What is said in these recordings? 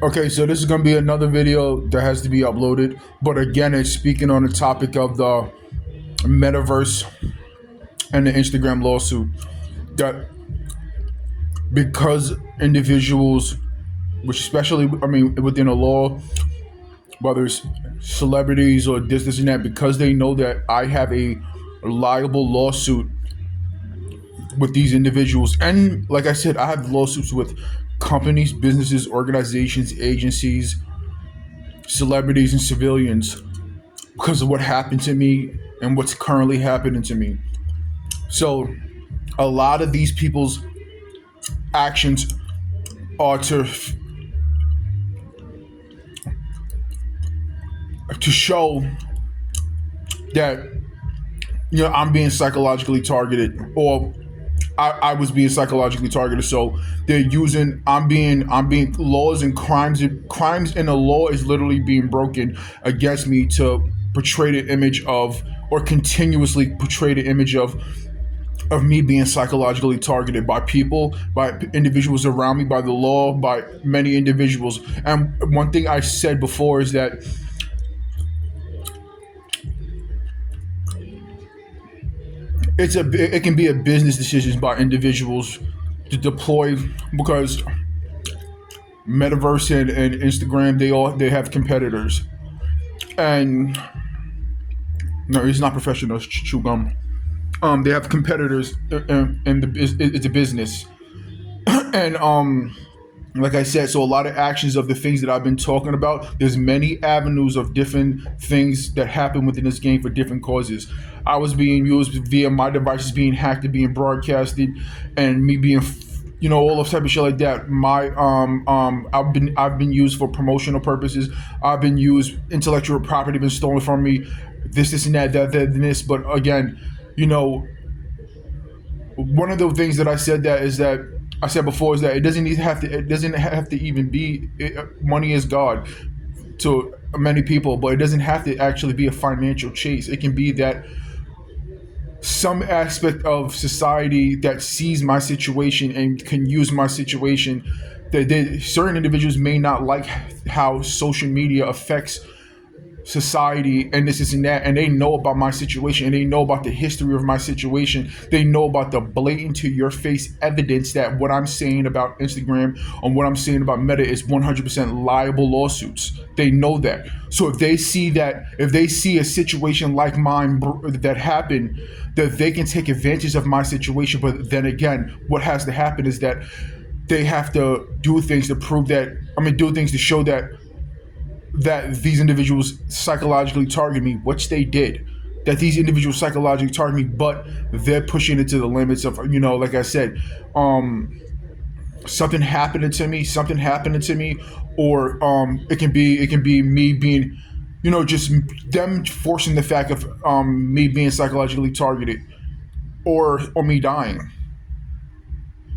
Okay, so this is gonna be another video that has to be uploaded, but again, it's speaking on the topic of the metaverse and the Instagram lawsuit. That because individuals, which especially, I mean, within the law, whether it's celebrities or this and that, because they know that I have a liable lawsuit with these individuals, and like I said, I have lawsuits with companies, businesses, organizations, agencies, celebrities, and civilians because of what happened to me and what's currently happening to me. So a lot of these people's actions are to show that I'm being psychologically targeted, or I was being psychologically targeted. So they're using I'm being laws and crimes in the law is literally being broken against me to portray the image of, or continuously portray the image of me being psychologically targeted by people, by individuals around me, by the law, by many individuals. And one thing I said before is that it can be a business decisions by individuals to deploy, because metaverse and Instagram, they have competitors. And no, it's not professional, it's chew gum. They have competitors, and it's a business. And like I said, so a lot of actions of the things that I've been talking about, there's many avenues of different things that happen within this game for different causes. I was being used via my devices being hacked and being broadcasted, and me being, all of type of shit like that. I've been used for promotional purposes. I've been used, intellectual property been stolen from me, this and that and this. But again, you know, one of the things that I said before is that it doesn't have to even be money is God to many people, but it doesn't have to actually be a financial chase. It can be that some aspect of society that sees my situation and can use my situation, that certain individuals may not like how social media affects society and this and that, and they know about my situation, and they know about the history of my situation. They know about the blatant to your face evidence that what I'm saying about Instagram and what I'm saying about Meta is 100% liable lawsuits. They know that. So if they see a situation like mine that happened, that they can take advantage of my situation. But then again, what has to happen is that they have to do things to prove that, do things to show that these individuals psychologically target me, which they did. That these individuals psychologically target me, but they're pushing it to the limits of, like I said, something happening to me, or it can be me being, just them forcing the fact of me being psychologically targeted, or me dying.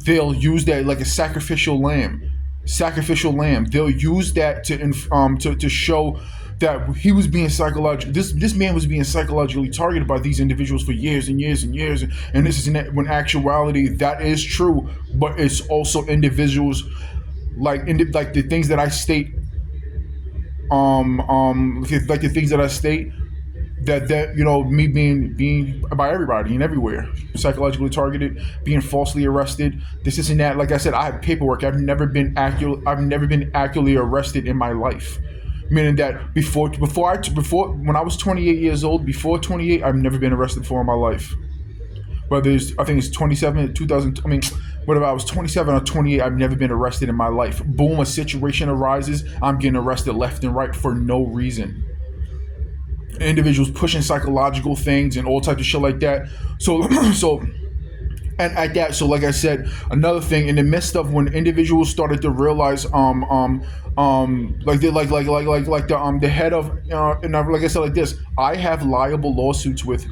They'll use that like a sacrificial lamb. They'll use that to show that he was being psychologically, this man was being psychologically targeted by these individuals for years and years and years, and this is when actuality that is true, but it's also individuals like the things that I state, like the things that I state, that me being by everybody and everywhere psychologically targeted, being falsely arrested, this and that. Like I said, I have paperwork. I've never been accurately arrested in my life, meaning that before when I was 28 years old, before 28, I've never been arrested for in my life. Whether it's, I think it's 27 2000, whatever, I was 27 or 28, I've never been arrested in my life. Boom, a situation arises, I'm getting arrested left and right for no reason. Individuals pushing psychological things and all types of shit like that. So so and at that, so like I said, another thing in the midst of when individuals started to realize, like they like the head of, and like I said, like this, I have liable lawsuits with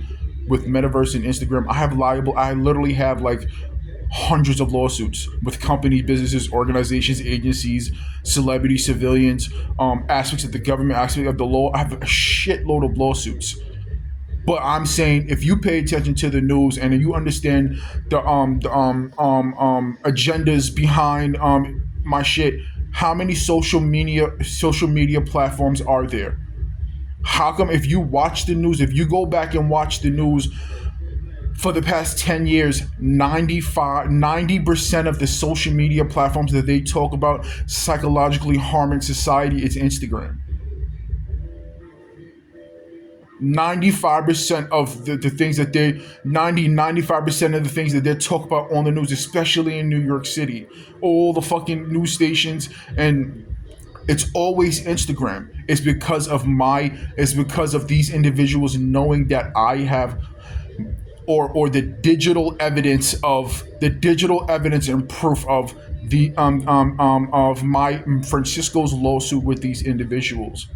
metaverse and Instagram. I literally have like hundreds of lawsuits with companies, businesses, organizations, agencies, celebrities, civilians, aspects of the government, aspect of the law. I have a shitload of lawsuits. But I'm saying, if you pay attention to the news and you understand the agendas behind my shit, How many social media platforms are there? How come if you watch the news, if you go back and watch the news for the past 10 years, 90% of the social media platforms that they talk about psychologically harming society, it's Instagram. 95% of the things that they 95% of the things that they talk about on the news, especially in New York City, all the fucking news stations, and it's always Instagram. It's because of these individuals knowing that I have, or the digital evidence and proof of the of my Francisco's lawsuit with these individuals.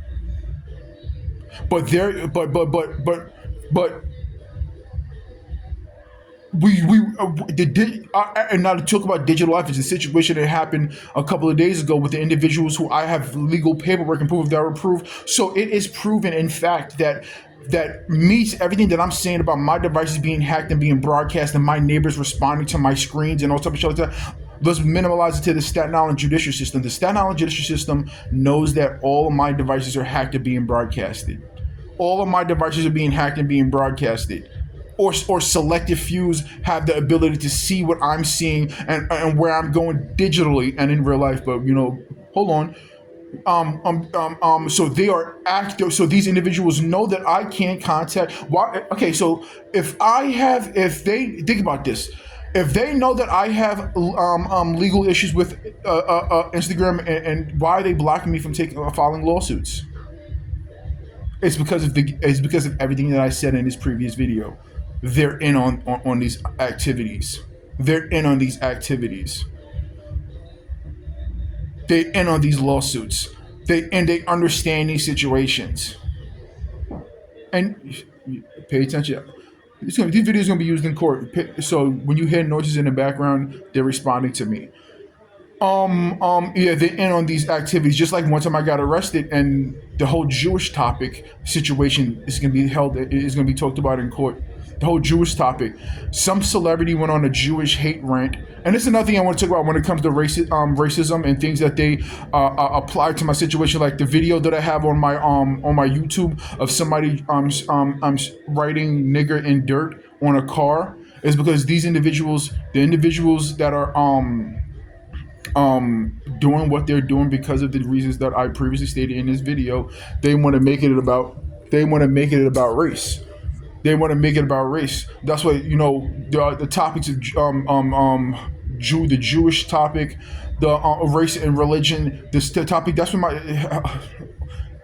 But there, but and now to talk about digital life is a situation that happened a couple of days ago with the individuals who I have legal paperwork and proof that are approved. So it is proven, in fact, that meets everything that I'm saying about my devices being hacked and being broadcast and my neighbors responding to my screens and all type of shit like that. Let's minimalize it to the Staten Island judicial system. The Staten Island judicial system knows that all of my devices are hacked and being broadcasted. All of my devices are being hacked and being broadcasted. Or selective fews have the ability to see what I'm seeing and where I'm going digitally and in real life. But hold on. So they are active. So these individuals know that I can't contact. Why? Okay, so if they think about this, if they know that I have legal issues with Instagram, and why are they blocking me from filing lawsuits? It's because of everything that I said in this previous video. They're in on these activities. They're in on these activities. They in on these lawsuits. They understand these situations. And pay attention. These videos are gonna be used in court. So when you hear noises in the background, they're responding to me. Yeah, they in on these activities. Just like one time I got arrested, and the whole Jewish topic situation is gonna be talked about in court. The whole Jewish topic. Some celebrity went on a Jewish hate rant, and this is another thing I want to talk about when it comes to racism and things that they apply to my situation. Like the video that I have on my YouTube of somebody writing "nigger" in dirt on a car, is because the individuals that are doing what they're doing because of the reasons that I previously stated in this video, they want to make it about race. They want to make it about race. That's why the topics of the Jewish topic, the race and religion. The topic. That's when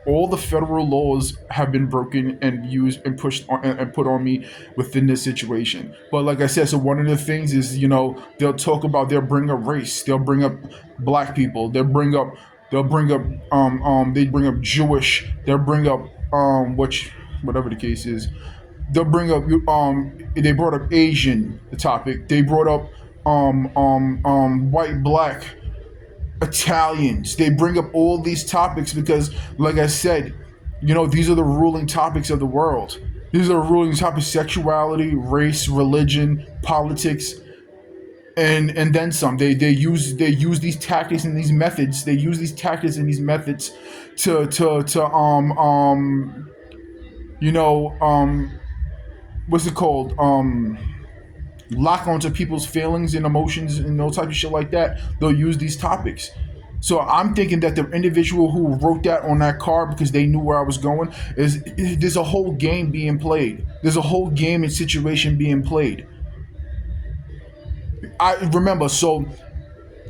all the federal laws have been broken and used and pushed on, and put on me within this situation. But like I said, so one of the things is they'll bring up race. They'll bring up black people. They bring up Jewish. They'll bring up whatever the case is. They'll bring up they brought up Asian, the topic. They brought up white, black, Italians. They bring up all these topics because, like I said, these are the ruling topics of the world. These are the ruling topics: sexuality, race, religion, politics, and then some. They use these tactics and these methods. They use these tactics and these methods to what's it called? Lock onto people's feelings and emotions and no type of shit like that. They'll use these topics. So I'm thinking that the individual who wrote that on that card because they knew where I was going there's a whole game being played. There's a whole game and situation being played. I remember, so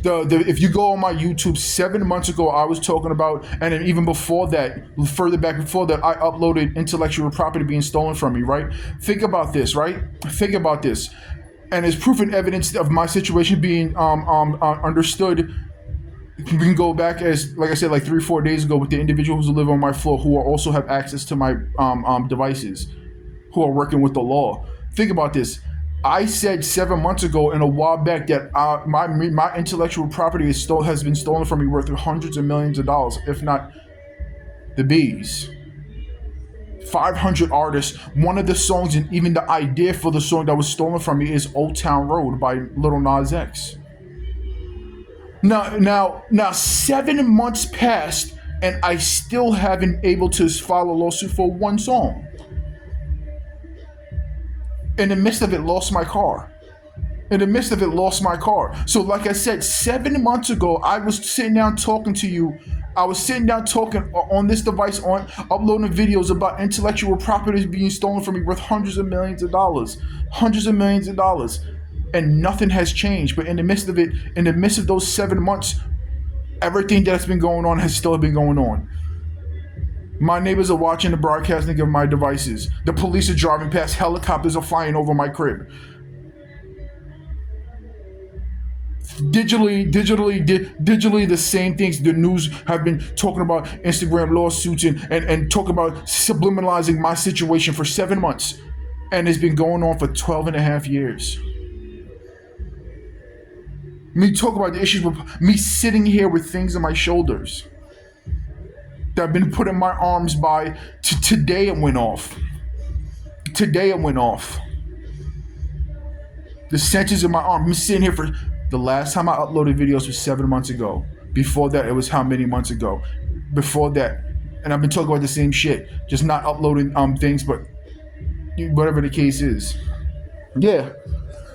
if you go on my YouTube 7 months ago, I was talking about, and then even before that, further back before that, I uploaded intellectual property being stolen from me, right? Think about this, right? Think about this. And as proof and evidence of my situation being understood, we can go back as, like I said, like 3-4 days ago with the individuals who live on my floor who also have access to my devices, who are working with the law. Think about this. I said 7 months ago and a while back that my intellectual property has been stolen from me worth hundreds of millions of dollars, if not the bees. 500 artists. One of the songs and even the idea for the song that was stolen from me is Old Town Road by Lil Nas X. Now, 7 months passed, and I still haven't able to file a lawsuit for one song. In the midst of it, lost my car. In the midst of it, lost my car. So, like I said, 7 months ago, I was sitting down talking to you. I was sitting down talking on this device, on uploading videos about intellectual properties being stolen from me worth hundreds of millions of dollars, and nothing has changed. But in the midst of it, in the midst of those 7 months, everything that's been going on has still been going on. My neighbors are watching the broadcasting of my devices. The police are driving past. Helicopters are flying over my crib. Digitally, the same things. The news have been talking about Instagram lawsuits and talking about subliminalizing my situation for 7 months. And it's been going on for 12 and a half years. Me talk about the issues with me sitting here with things on my shoulders that have been put in my arms by today it went off. Today it went off. The sensors in my arm. I'm sitting here for the last time I uploaded videos was 7 months ago. Before that, it was how many months ago? Before that, and I've been talking about the same shit, just not uploading things, but whatever the case is. Yeah.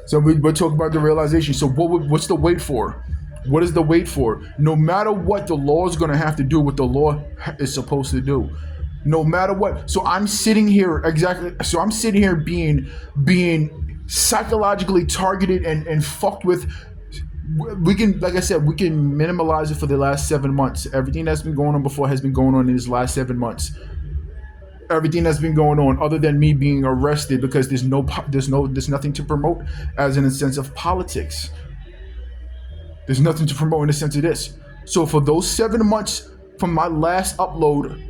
So we're talking about the realization. So what's the wait for? What is the wait for? No matter what, the law is going to have to do what the law is supposed to do. No matter what. So I'm sitting here being psychologically targeted and fucked with. We can, like I said, we can minimalize it for the last 7 months. Everything that's been going on before has been going on in these last 7 months. Everything that's been going on, other than me being arrested, because there's nothing to promote as in a sense of politics. There's nothing to promote in the sense of this. So for those 7 months from my last upload,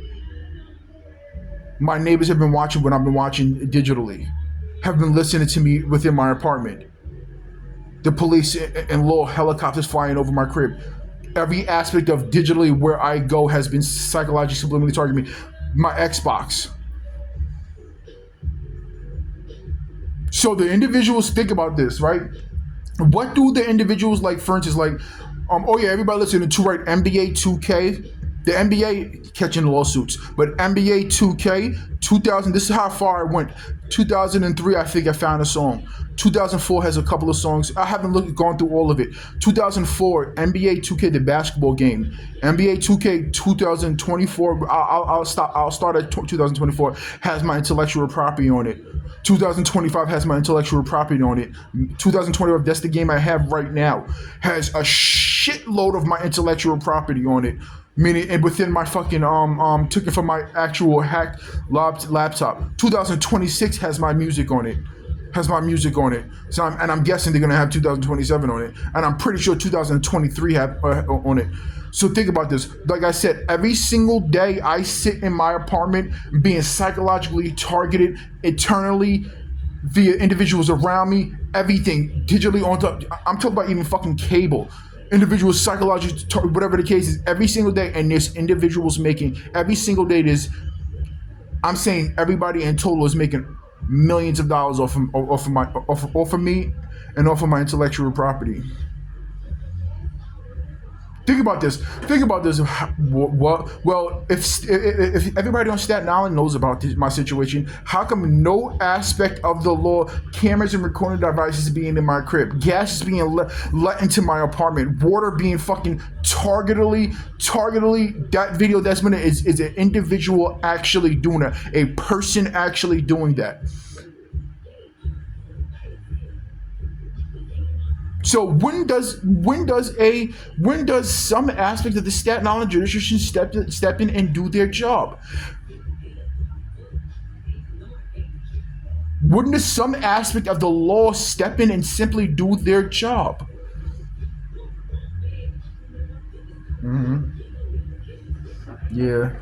my neighbors have been watching what I've been watching digitally, have been listening to me within my apartment. The police and law helicopters flying over my crib. Every aspect of digitally where I go has been psychologically subliminally targeting me. My Xbox. So the individuals, think about this, right? What do the individuals like, for instance, like, oh yeah, everybody listening to, right, NBA 2K, the NBA catching lawsuits, but NBA 2K 2000, this is how far I went. 2003, I think I found a song. 2004 has a couple of songs. I haven't gone through all of it. 2004, NBA 2K, the basketball game. NBA 2K 2024, I'll start at 2024, has my intellectual property on it. 2025 has my intellectual property on it. 2025, that's the game I have right now, has a shitload of my intellectual property on it. Meaning, and within my fucking took it from my actual hacked laptop. 2026 has my music on it. So I'm guessing they're gonna have 2027 on it, and I'm pretty sure 2023 have on it. So think about this. Like I said, every single day I sit in my apartment being psychologically targeted eternally via individuals around me, everything digitally on top. I'm talking about even fucking cable. Individuals psychologically, whatever the case is, every single day, and there's individuals making every single day. I'm saying everybody in total is making millions of dollars off of me and off of my intellectual property. Think about this. Well, if everybody on Staten Island knows about my situation, how come no aspect of the law, cameras and recording devices being in my crib, gas is being let into my apartment, water being fucking targetedly, that video that's been is an individual actually doing that, a person actually doing that. So when does some aspect of the Staten Island judiciary step in and do their job? Wouldn't some aspect of the law step in and simply do their job? Mm-hmm. Yeah.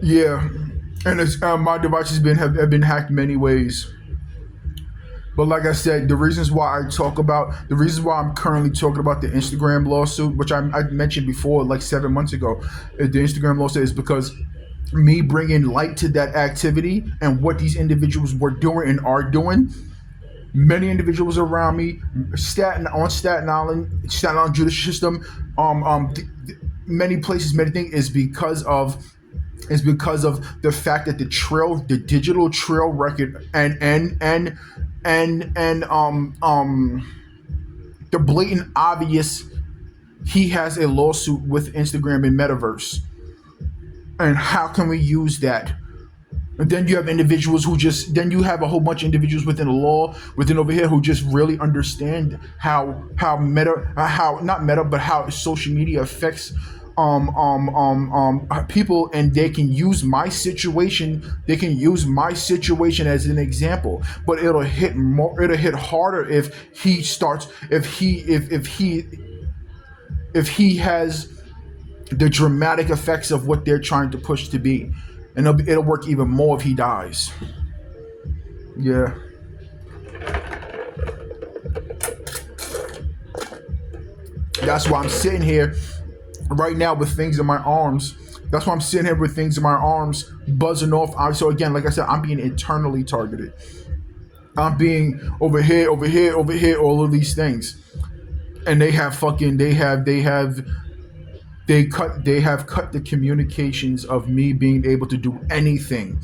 Yeah. And it's, my devices have been hacked many ways. But like I said, the reasons why I'm currently talking about the Instagram lawsuit, which I mentioned before, like 7 months ago, the Instagram lawsuit is because me bringing light to that activity and what these individuals were doing and are doing Many individuals around me, Staten Island judicial system, many places, many things is because of the fact that the digital trail record, and the blatant obvious, he has a lawsuit with Instagram and Metaverse, and how can we use that? And then you have individuals who just, then you have a whole bunch of individuals within the law, within over here, who just really understand how meta, how not meta, but how social media affects people, and they can use my situation. They can use my situation as an example, but it'll hit more. It'll hit harder if he starts. If he has the dramatic effects of what they're trying to push to be, and it'll work even more if he dies. Yeah, that's why I'm sitting here right now with things in my arms. That's why I'm sitting here with things in my arms, buzzing off. So again, like I said, I'm being internally targeted. I'm being over here, over here, over here, all of these things, and they have cut the communications of me being able to do anything.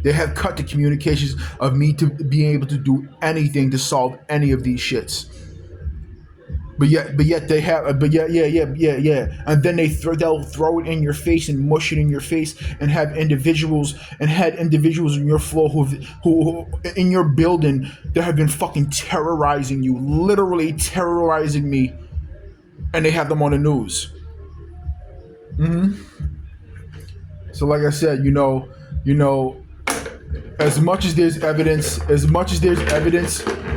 They have cut the communications of me to being able to do anything to solve any of these shits. But yet they have, but yeah, and then they'll throw it in your face and mush it in your face, and have individuals, and had individuals in your floor who in your building that have been fucking terrorizing you, literally terrorizing me, and they have them on the news. So like I said, as much as there's evidence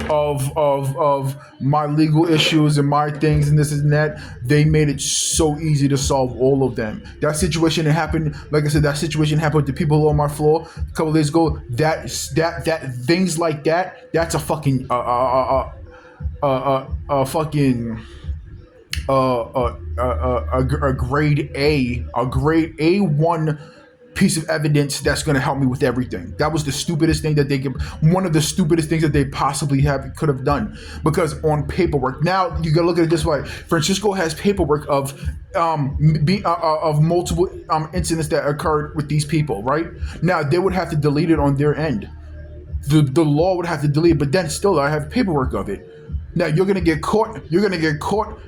of my legal issues and my things and this and that, they made it so easy to solve all of them. That situation that happened, like I said, that situation happened with the people on my floor a couple of days ago. That things like that, that's a fucking fucking a grade A1 piece of evidence that's going to help me with everything. That was the stupidest thing that they could, one of the stupidest things that they possibly could have done. Because on paperwork, now you got to look at it this way: Francisco has paperwork of multiple incidents that occurred with these people. Right now, they would have to delete it on their end. The law would have to delete it, but then still, I have paperwork of it. Now you're gonna get caught. You're gonna get caught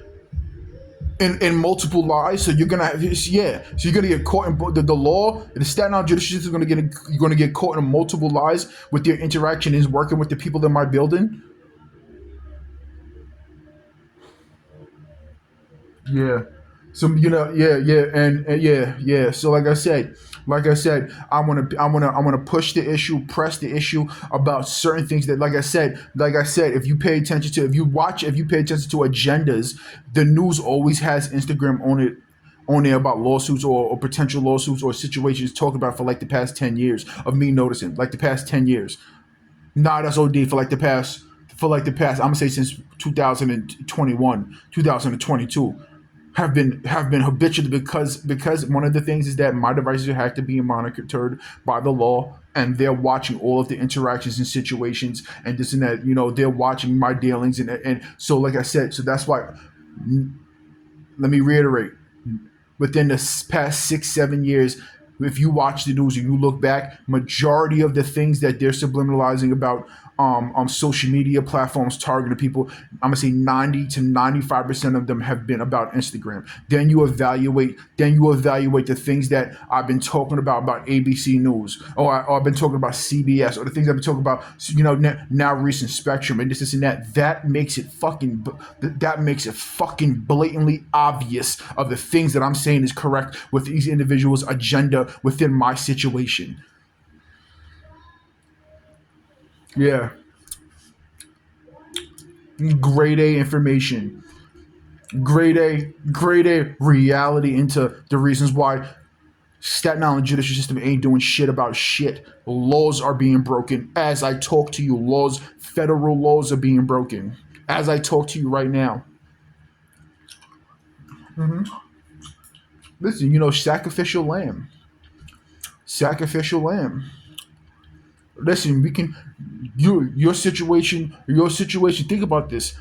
in multiple lies. So you're gonna have, yeah. So you're gonna get caught in the law. The Staten Island judicial system is you're gonna get caught in multiple lies with your interaction is working with the people in my building. Yeah. So and yeah. So like I said, I wanna push the issue, press the issue about certain things that, like I said, if you pay attention to agendas, the news always has Instagram on there about lawsuits, or potential lawsuits, or situations talked about for like the past 10 years of me noticing, like the past 10 years. Nah, that's OD for like the past, I'm gonna say since 2021, 2022, have been habitual, because one of the things is that my devices have to be monitored by the law, and they're watching all of the interactions and situations and this and that. They're watching my dealings, and so like I said, so that's why. Let me reiterate: within the past 6 7 years, if you watch the news and you look back, majority of the things that they're subliminalizing about on social media platforms targeting people, I'm gonna say 90 to 95% of them have been about Instagram. Then you evaluate the things that I've been talking about ABC News, or I've been talking about CBS, or the things I've been talking about, now recent Spectrum, and this and that. That makes it fucking blatantly obvious of the things that I'm saying is correct with these individuals' agenda within my situation. Yeah, grade A information, grade A reality into the reasons why Staten Island judicial system ain't doing shit about shit. Laws are being broken as I talk to you. Federal laws are being broken as I talk to you right now. Listen, sacrificial lamb, sacrificial lamb. Listen, we can. Your situation. Your situation. Think about this.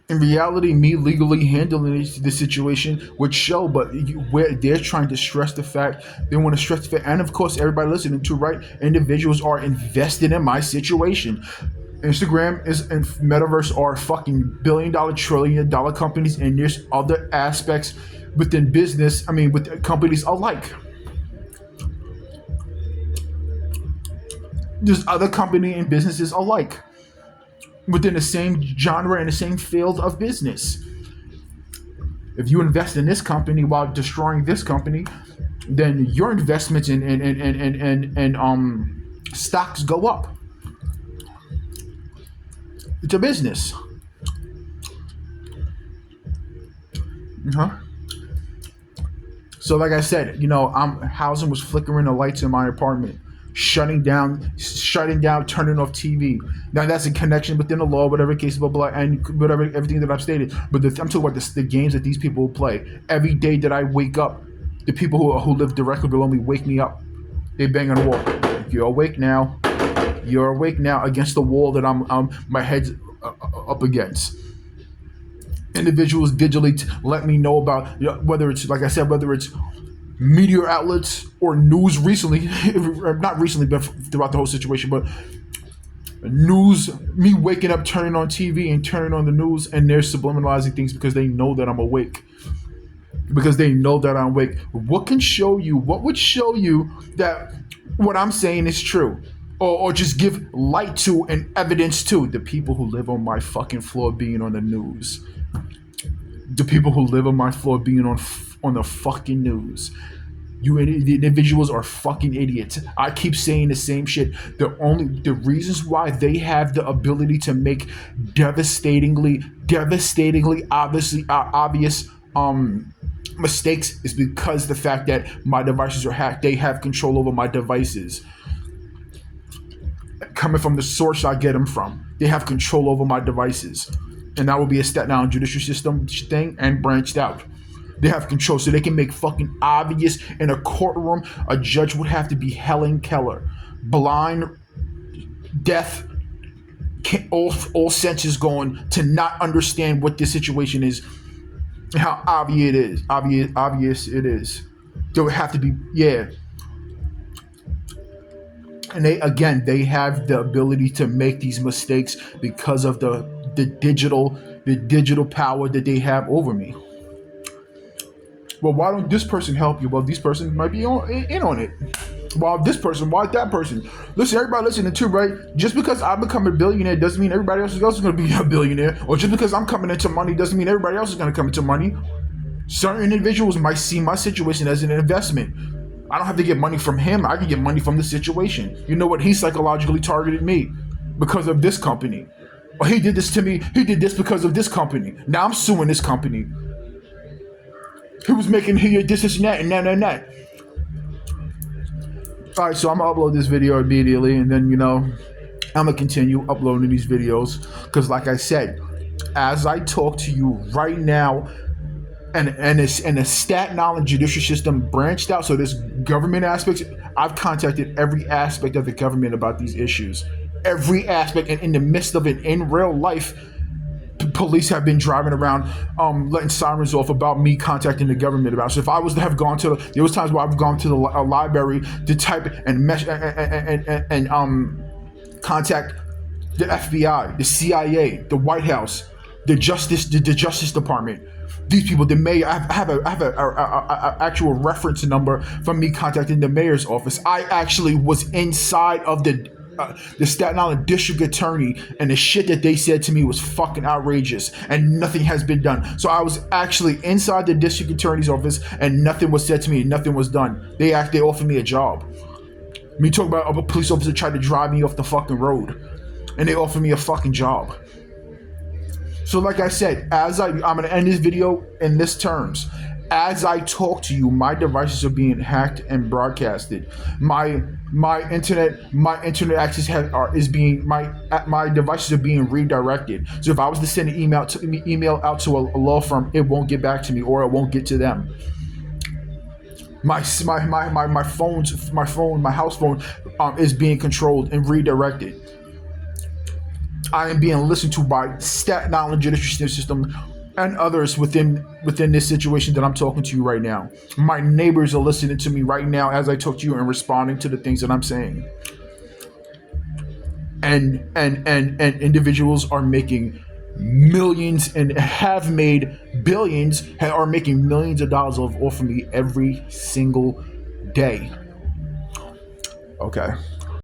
In reality, me legally handling the situation would show, but where they're trying to stress the fact, they want to stress the fact, and of course, everybody listening to, right? Individuals are invested in my situation. Instagram is and Metaverse are fucking billion-dollar, trillion-dollar companies, and there's other aspects within business. I mean, with companies alike. There's other company and businesses alike within the same genre and the same field of business. If you invest in this company while destroying this company, then your investments in stocks go up. It's a business. Uh-huh. So, like I said, housing was flickering the lights in my apartment, shutting down, turning off TV. Now that's a connection within the law, whatever case, blah blah, and whatever everything that I've stated. But I'm talking about the games that these people play. Every day that I wake up, the people who live directly below me wake me up. They bang on the wall. You're awake now. You're awake now against the wall that my head's up against. Individuals digitally let me know about, whether it's, like I said, whether it's media outlets or news recently, not recently, but throughout the whole situation, but news, me waking up, turning on TV and turning on the news, and they're subliminalizing things because they know that I'm awake. Because they know that I'm awake. What would show you that what I'm saying is true? Or just give light to and evidence to the people who live on my fucking floor being on the news. The people who live on my floor being on the fucking news. The individuals are fucking idiots. I keep saying the same shit. The reasons why they have the ability to make devastatingly obvious mistakes is because the fact that my devices are hacked. They have control over my devices. Coming from the source I get them from, they have control over my devices, and that will be a Staten Island judicial system thing and branched out. They have control, so they can make fucking obvious in a courtroom. A judge would have to be Helen Keller, blind, deaf, all senses going, to not understand what this situation is, and how obvious it is. There would have to be, yeah. And they have the ability to make these mistakes because of the digital power that they have over me. Well, why don't this person help you? Well, this person might be in on it. Why this person? Why that person? Listen, everybody listening to, right? Just because I become a billionaire doesn't mean everybody else is going to be a billionaire. Or just because I'm coming into money doesn't mean everybody else is going to come into money. Certain individuals might see my situation as an investment. I don't have to get money from him. I can get money from the situation. You know what? He psychologically targeted me because of this company. Or he did this to me. He did this because of this company. Now I'm suing this company. He was making this and that and that. All right, so I'm going to upload this video immediately, and then, I'm going to continue uploading these videos because, like I said, as I talk to you right now, and the Staten Island judicial system branched out, so there's government aspects. I've contacted every aspect of the government about these issues. Every aspect, and in the midst of it, in real life, police have been driving around, letting sirens off about me contacting the government about it. So if I was to have gone to, there was times where I've gone to the library to type and contact the FBI, the CIA, the White House, the Justice Department. These people, the mayor, I have a actual reference number from me contacting the mayor's office. I actually was inside of the Staten Island district attorney, and the shit that they said to me was fucking outrageous, and nothing has been done. So I was actually inside the district attorney's office, and nothing was said to me, nothing was done. They offered me a job. Me talking about a police officer tried to drive me off the fucking road, and they offered me a fucking job. So like I said, I'm going to end this video in this terms. As I talk to you, my devices are being hacked and broadcasted. My internet access my devices are being redirected. So if I was to send an email out to a law firm, it won't get back to me, or it won't get to them. My house phone is being controlled and redirected. I am being listened to by Staten Island judicial system and others within this situation that I'm talking to you right now. My neighbors are listening to me right now as I talk to you and responding to the things that I'm saying. And individuals are making millions and have made billions, are making millions of dollars off of me every single day. Okay.